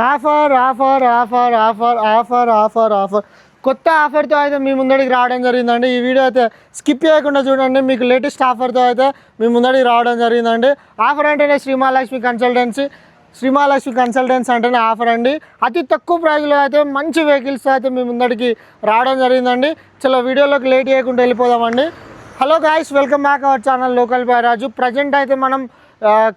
Offer offer offer offer offer offer offer కొత్త ఆఫర్తో అయితే మీ ముందడికి రావడం జరిగిందండి. ఈ వీడియో అయితే స్కిప్ చేయకుండా చూడండి. మీకు లేటెస్ట్ ఆఫర్తో అయితే మీ ముందడికి రావడం జరిగిందండి. ఆఫర్ అంటేనే శ్రీమహాలక్ష్మి కన్సల్టెన్సీ అంటేనే ఆఫర్ అండి. అతి తక్కువ ప్రైస్లో అయితే మంచి వెహికల్స్ అయితే మీ ముందడికి రావడం జరిగిందండి. చలో వీడియోలోకి లేట్ చేయకుండా వెళ్ళిపోదామండి. Hello guys, welcome back our channel local boy Raju. Present అయితే మనం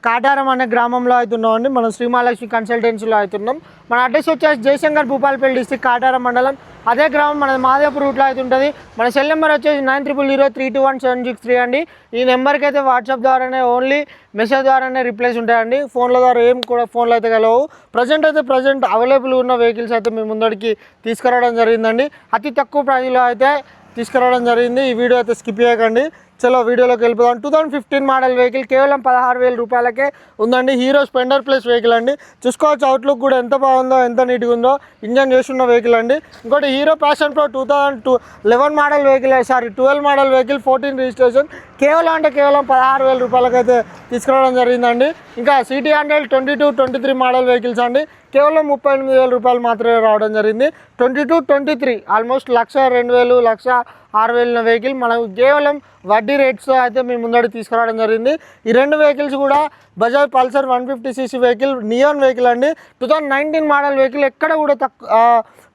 కాటారం అనే గ్రామంలో అవుతున్నామండి. మనం శ్రీమహాలక్ష్మి కన్సల్టెన్సీలో అవుతున్నాం. మన అడ్రస్ వచ్చేసి జయశంకర్ భూపాలపల్లి డిస్ట్రిక్ట్ కాటారం మండలం. అదే గ్రామం మన మాదేపూర్ రూట్లో అయితే ఉంటుంది. మన సెల్ నెంబర్ వచ్చేసి 9003217763 అండి. ఈ నెంబర్కి అయితే వాట్సాప్ ద్వారానే ఓన్లీ మెసేజ్ ద్వారానే రిప్లైస్ ఉంటాయండి. ఫోన్ల ద్వారా ఏం కూడా ఫోన్లు అయితే కలవు. ప్రజెంట్ అవైలబుల్ ఉన్న వెహికల్స్ అయితే మీ ముందడికి తీసుకురావడం జరిగిందండి. అతి తక్కువ ప్రైస్లో అయితే తీసుకురావడం జరిగింది. ఈ వీడియో అయితే స్కిప్ చేయకండి. చలో వీడియోలోకి వెళ్ళిపోదాం. 2015 మోడల్ వెహికల్ కేవలం 16,000 రూపాయలకే ఉందండి. హీరో స్ప్లెండర్ ప్లస్ వెహికల్ అండి. చూసుకోవచ్చు అవుట్లుక్ కూడా ఎంత బాగుందో, ఎంత నీట్గా ఉందో. ఇంజన్ చేస్తున్న వెహికల్ అండి. ఇంకోటి hero Passion pro 2011 model vehicle, 12 model vehicle, 14 registration. కేవలం 16,000 రూపాయలకైతే తీసుకురావడం జరిగిందండి. ఇంకా సిటీ 100 22, 23 మోడల్ వెహికల్స్ అండి. కేవలం 38,000 రూపాయలు మాత్రమే రావడం జరిగింది. 22, 23 ఆల్మోస్ట్ 1,02,000, 1,06,000 వెహికల్ మనకు కేవలం వడ్డీ రేట్స్ అయితే మేము ముందడి తీసుకురావడం జరిగింది. ఈ రెండు వెహికల్స్ కూడా Bajaj Pulsar 150cc vehicle, neon vehicle అండి. 2019 మోడల్ వెహికల్. ఎక్కడ కూడా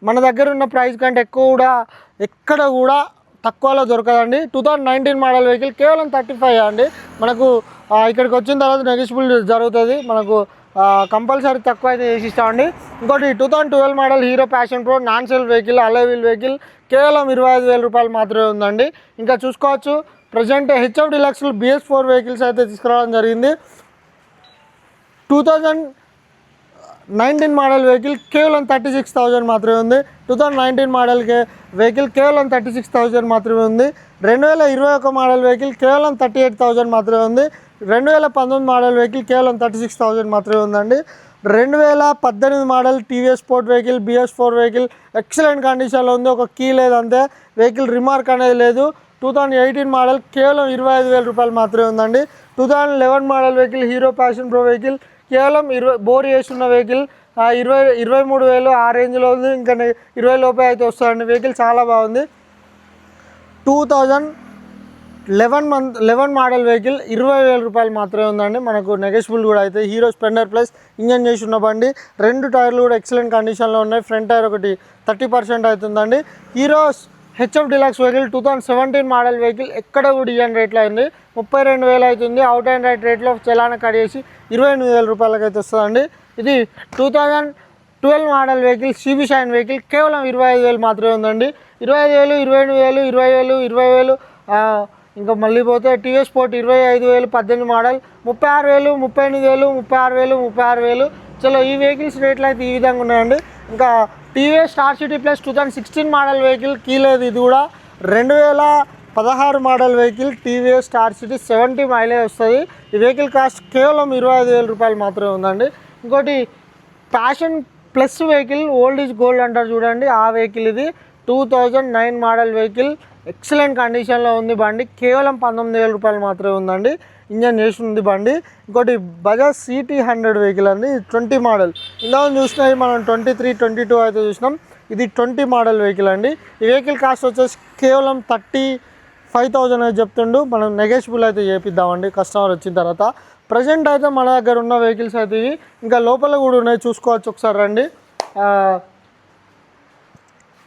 మన దగ్గర ఉన్న ప్రైస్ కంటే ఎక్కడ కూడా తక్కువలో దొరకదండి. 2019 మోడల్ వెహికల్ కేవలం 35 అండి. మనకు ఇక్కడికి వచ్చిన తర్వాత నెగిషియబుల్ జరుగుతుంది. మనకు కంపల్సరీ తక్కువ అయితే చేసి ఇస్తామండి. ఇంకోటి 2012 model Hero Passion Pro non self vehicle, alloy wheel vehicle కేవలం 25,000 రూపాయలు మాత్రమే ఉందండి. ఇంకా చూసుకోవచ్చు present HF deluxe BS4 vehicles అయితే తీసుకురావడం జరిగింది. 2019 మోడల్ వెహికల్ కేవలం 36,000 మాత్రమే ఉంది. 2019 మోడల్ వెహికల్ కేవలం 36,000 మాత్రమే ఉంది. 2021 మోడల్ వెహికల్ కేవలం 38,000 మాత్రమే ఉంది. 2019 మోడల్ వెహికల్ కేవలం 36,000 మాత్రమే ఉందండి. 2018 model TVS sport vehicle BS4 vehicle excellent కండిషన్లో ఉంది. ఒక కీ లేదు అంతే. వెహికల్ రిమార్క్ అనేది లేదు. 2018 మోడల్ కేవలం 25,000 రూపాయలు మాత్రమే ఉందండి. 2011 model vehicle hero Passion pro vehicle కేవలం బోర్ చేస్తున్న వెహికల్ 23,000 ఆ రేంజ్లో ఉంది. ఇంకా 20 లోపే అయితే వస్తుందండి. వెహికల్ చాలా బాగుంది. 2011 మోడల్ వెహికల్ 20,000 రూపాయలు మాత్రమే ఉందండి. మనకు నెగోషియబుల్ కూడా అయితే. హీరో స్ప్లెండర్ ప్లస్ ఇంజన్ చేసి ఉన్న బండి. 2 టైర్లు కూడా ఎక్సలెంట్ కండిషన్లో ఉన్నాయి. ఫ్రంట్ టైర్ ఒకటి 30% అవుతుందండి. Hero HF deluxe vehicle 2017 model vehicle. ఎక్కడ కూడా ఇయన్ రేట్లో అయింది. 32,000 అవుతుంది. అవుట్ అండ్ రైట్ రేట్లో చలానా కడిగేసి 28,000 రూపాయలకి అయితే వస్తుందండి. ఇది 2012 model vehicle CB Shine vehicle కేవలం 25,000 మాత్రమే ఉందండి. 25,000, 28,000, 20,000, 20,000 ఇంకా మళ్ళీ పోతే టీవీఎస్ స్పోర్ట్ 25,000 18 మోడల్ 36,000, 38,000, 36,000, 36,000. చలో ఈ వెహికల్స్ రేట్లు అయితే ఈ విధంగా ఉన్నాయండి. ఇంకా TVS Star City Plus 2016 model vehicle key లేదు. ఇది కూడా 2016 model vehicle TVS Star City 70 mileage వస్తుంది. ఈ వెహికల్ కాస్ట్ కేవలం 25,000 రూపాయలు మాత్రమే ఉందండి. ఇంకోటి passion plus vehicle old is gold అంటారు చూడండి, ఆ వెహికల్ ఇది. 2009 మోడల్ వెహికల్ ఎక్సలెంట్ కండిషన్లో ఉంది బండి. కేవలం 19,000 రూపాయలు మాత్రమే ఉందండి. ఇంజన్ చేసి ఉంది బండి. ఇంకోటి బజాజ్ CT 100 వెహికల్ అండి. 20 మోడల్. ఇందాక చూసినవి మనం 23, 22 అయితే చూసినాం. ఇది 20 మోడల్ వెహికల్ అండి. ఈ వెహికల్ కాస్ట్ వచ్చేసి కేవలం 35,000 అయితే చెప్తుండు. మనం నెగోషియబుల్ అయితే చేపిద్దామండి కస్టమర్ వచ్చిన తర్వాత. ప్రజెంట్ అయితే మన దగ్గర ఉన్న వెహికల్స్ అయితే ఇవి. ఇంకా లోపల కూడా ఉన్నాయి, చూసుకోవచ్చు ఒకసారి రండి.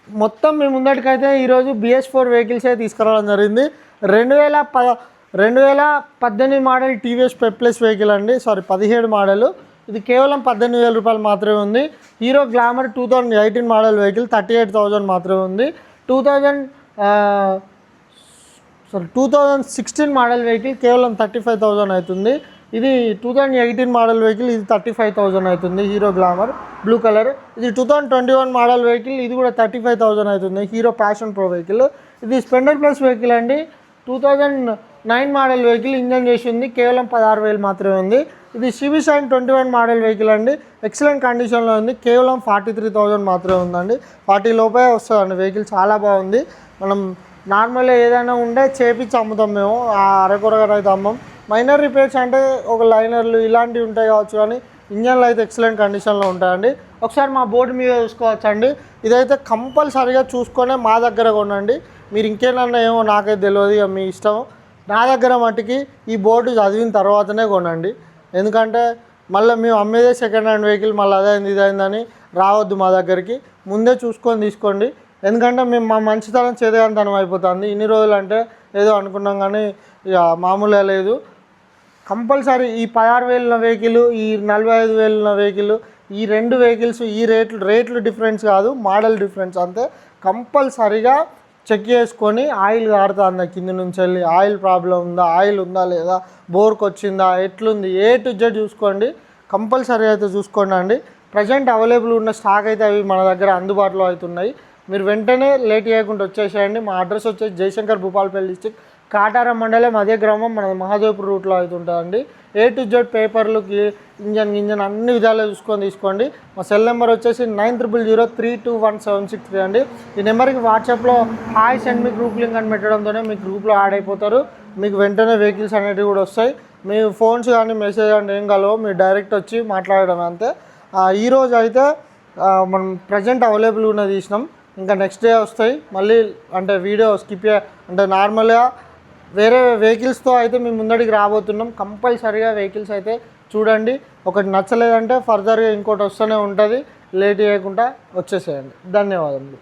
మొత్తం మీ ముందటికైతే ఈరోజు BS4 వెహికల్స్ అయితే తీసుకురావడం జరిగింది. 2018 మోడల్ టీవీఎస్ ప్లస్ వెహికల్ అండి. 17 మోడల్. ఇది కేవలం 18,000 రూపాయలు మాత్రమే ఉంది. హీరో గ్లామర్ 2018 మోడల్ వెహికల్ 38,000 మాత్రమే ఉంది. 2016 మోడల్ వెహికల్ కేవలం 35,000 అవుతుంది. ఇది 2018 మోడల్ వెహికల్. ఇది 35,000 అవుతుంది. Hero glamour blue colour. ఇది 2021 మోడల్ వెహికల్. ఇది కూడా 35,000 అవుతుంది. Hero Passion pro vehicle. ఇది స్ప్లెండర్ ప్లస్ వెహికల్ అండి. 2009 మోడల్ వెహికల్. ఇంజన్ చేసి ఉంది. కేవలం 16,000 మాత్రమే ఉంది. ఇది సిబి షైన్ 21 మోడల్ వెహికల్ అండి. ఎక్సలెంట్ కండిషన్లో ఉంది. కేవలం 43,000 మాత్రమే ఉందండి. 40 లోపే వస్తుందండి వెహికల్. చాలా బాగుంది. మనం నార్మల్గా ఏదైనా ఉంటే చేపించి అమ్ముతాం మేము. అరకొరగా అయితే అమ్మం. మైనర్ రిపేర్స్ అంటే ఒక లైనర్లు ఇలాంటివి ఉంటాయి కావచ్చు, కానీ ఇంజన్లు అయితే ఎక్సలెంట్ కండిషన్లో ఉంటాయండి. ఒకసారి మా బోర్డు మీద చూసుకోవచ్చండి. ఇదైతే కంపల్సరీగా చూసుకొనే మా దగ్గర కొనండి. మీరు ఇంకేమన్నా ఏమో నాకైతే తెలియదు, ఇక మీ ఇష్టం. నా దగ్గర మట్టుకి ఈ బోర్డు చదివిన తర్వాతనే కొనండి. ఎందుకంటే మళ్ళీ మేము అమ్మేదే సెకండ్ హ్యాండ్ వెహికల్, మళ్ళీ అదైంది ఇదైందని రావద్దు మా దగ్గరికి. ముందే చూసుకొని తీసుకోండి. ఎందుకంటే మేము మా మంచితనం చేదగంతనం అయిపోతుంది. ఇన్ని రోజులు అంటే ఏదో అనుకున్నాం కానీ ఇక మామూలుగా లేదు. కంపల్సరీ ఈ 16,000 వెహికల్, ఈ 45,000 వెహికల్, ఈ రెండు వెహికల్స్ ఈ రేట్లు డిఫరెన్స్ కాదు, మోడల్ డిఫరెన్స్ అంతే. కంపల్సరీగా చెక్ చేసుకొని ఆయిల్ కారుతుందా కింద నుంచి వెళ్ళి, ఆయిల్ ప్రాబ్లం ఉందా, ఆయిల్ ఉందా లేదా, బోర్కి వచ్చిందా, ఎట్లుంది, ఏ టు జెడ్ చూసుకోండి. కంపల్సరీ అయితే చూసుకోండి అండి. ప్రజెంట్ అవైలబుల్ ఉన్న స్టాక్ అయితే అవి మన దగ్గర అందుబాటులో అవుతున్నాయి. మీరు వెంటనే లేట్ చేయకుండా వచ్చేసేయండి. మా అడ్రస్ వచ్చేసి జయశంకర్ భూపాలపల్లి డిస్ట్రిక్ట్, కాటారం మండలం, అదే గ్రామం, మన మహాదేవ్పూర్ రూట్లో అవుతుంటుందండి. ఏ టు జెడ్ పేపర్లు, ఇంజన్ అన్ని విధాలుగా చూసుకొని తీసుకోండి. మా సెల్ నెంబర్ వచ్చేసి 9000322176 అండి. ఈ నెంబర్కి వాట్సాప్లో hi send me group link అని పెట్టడంతోనే మీ గ్రూప్లో యాడ్ అయిపోతారు. మీకు వెంటనే వెహికల్స్ అనేటివి కూడా వస్తాయి. మీ ఫోన్స్ కానీ మెసేజ్ కానీ ఏం కలవో, మీరు డైరెక్ట్ వచ్చి మాట్లాడడం అంతే. ఈరోజు అయితే మనం ప్రజెంట్ అవైలబుల్ ఉన్నది తీసినాం. ఇంకా నెక్స్ట్ డే వస్తాయి మళ్ళీ. అంటే వీడియో స్కిప్ అంటే నార్మల్గా వేరే వెహికల్స్తో అయితే మేము ముందడికి రాబోతున్నాం. కంపల్సరీగా వెహికల్స్ అయితే చూడండి. ఒకటి నచ్చలేదంటే ఫర్దర్గా ఇంకోటి వస్తూనే ఉంటుంది. లేట్ చేయకుండా వచ్చేసేయండి. ధన్యవాదములు.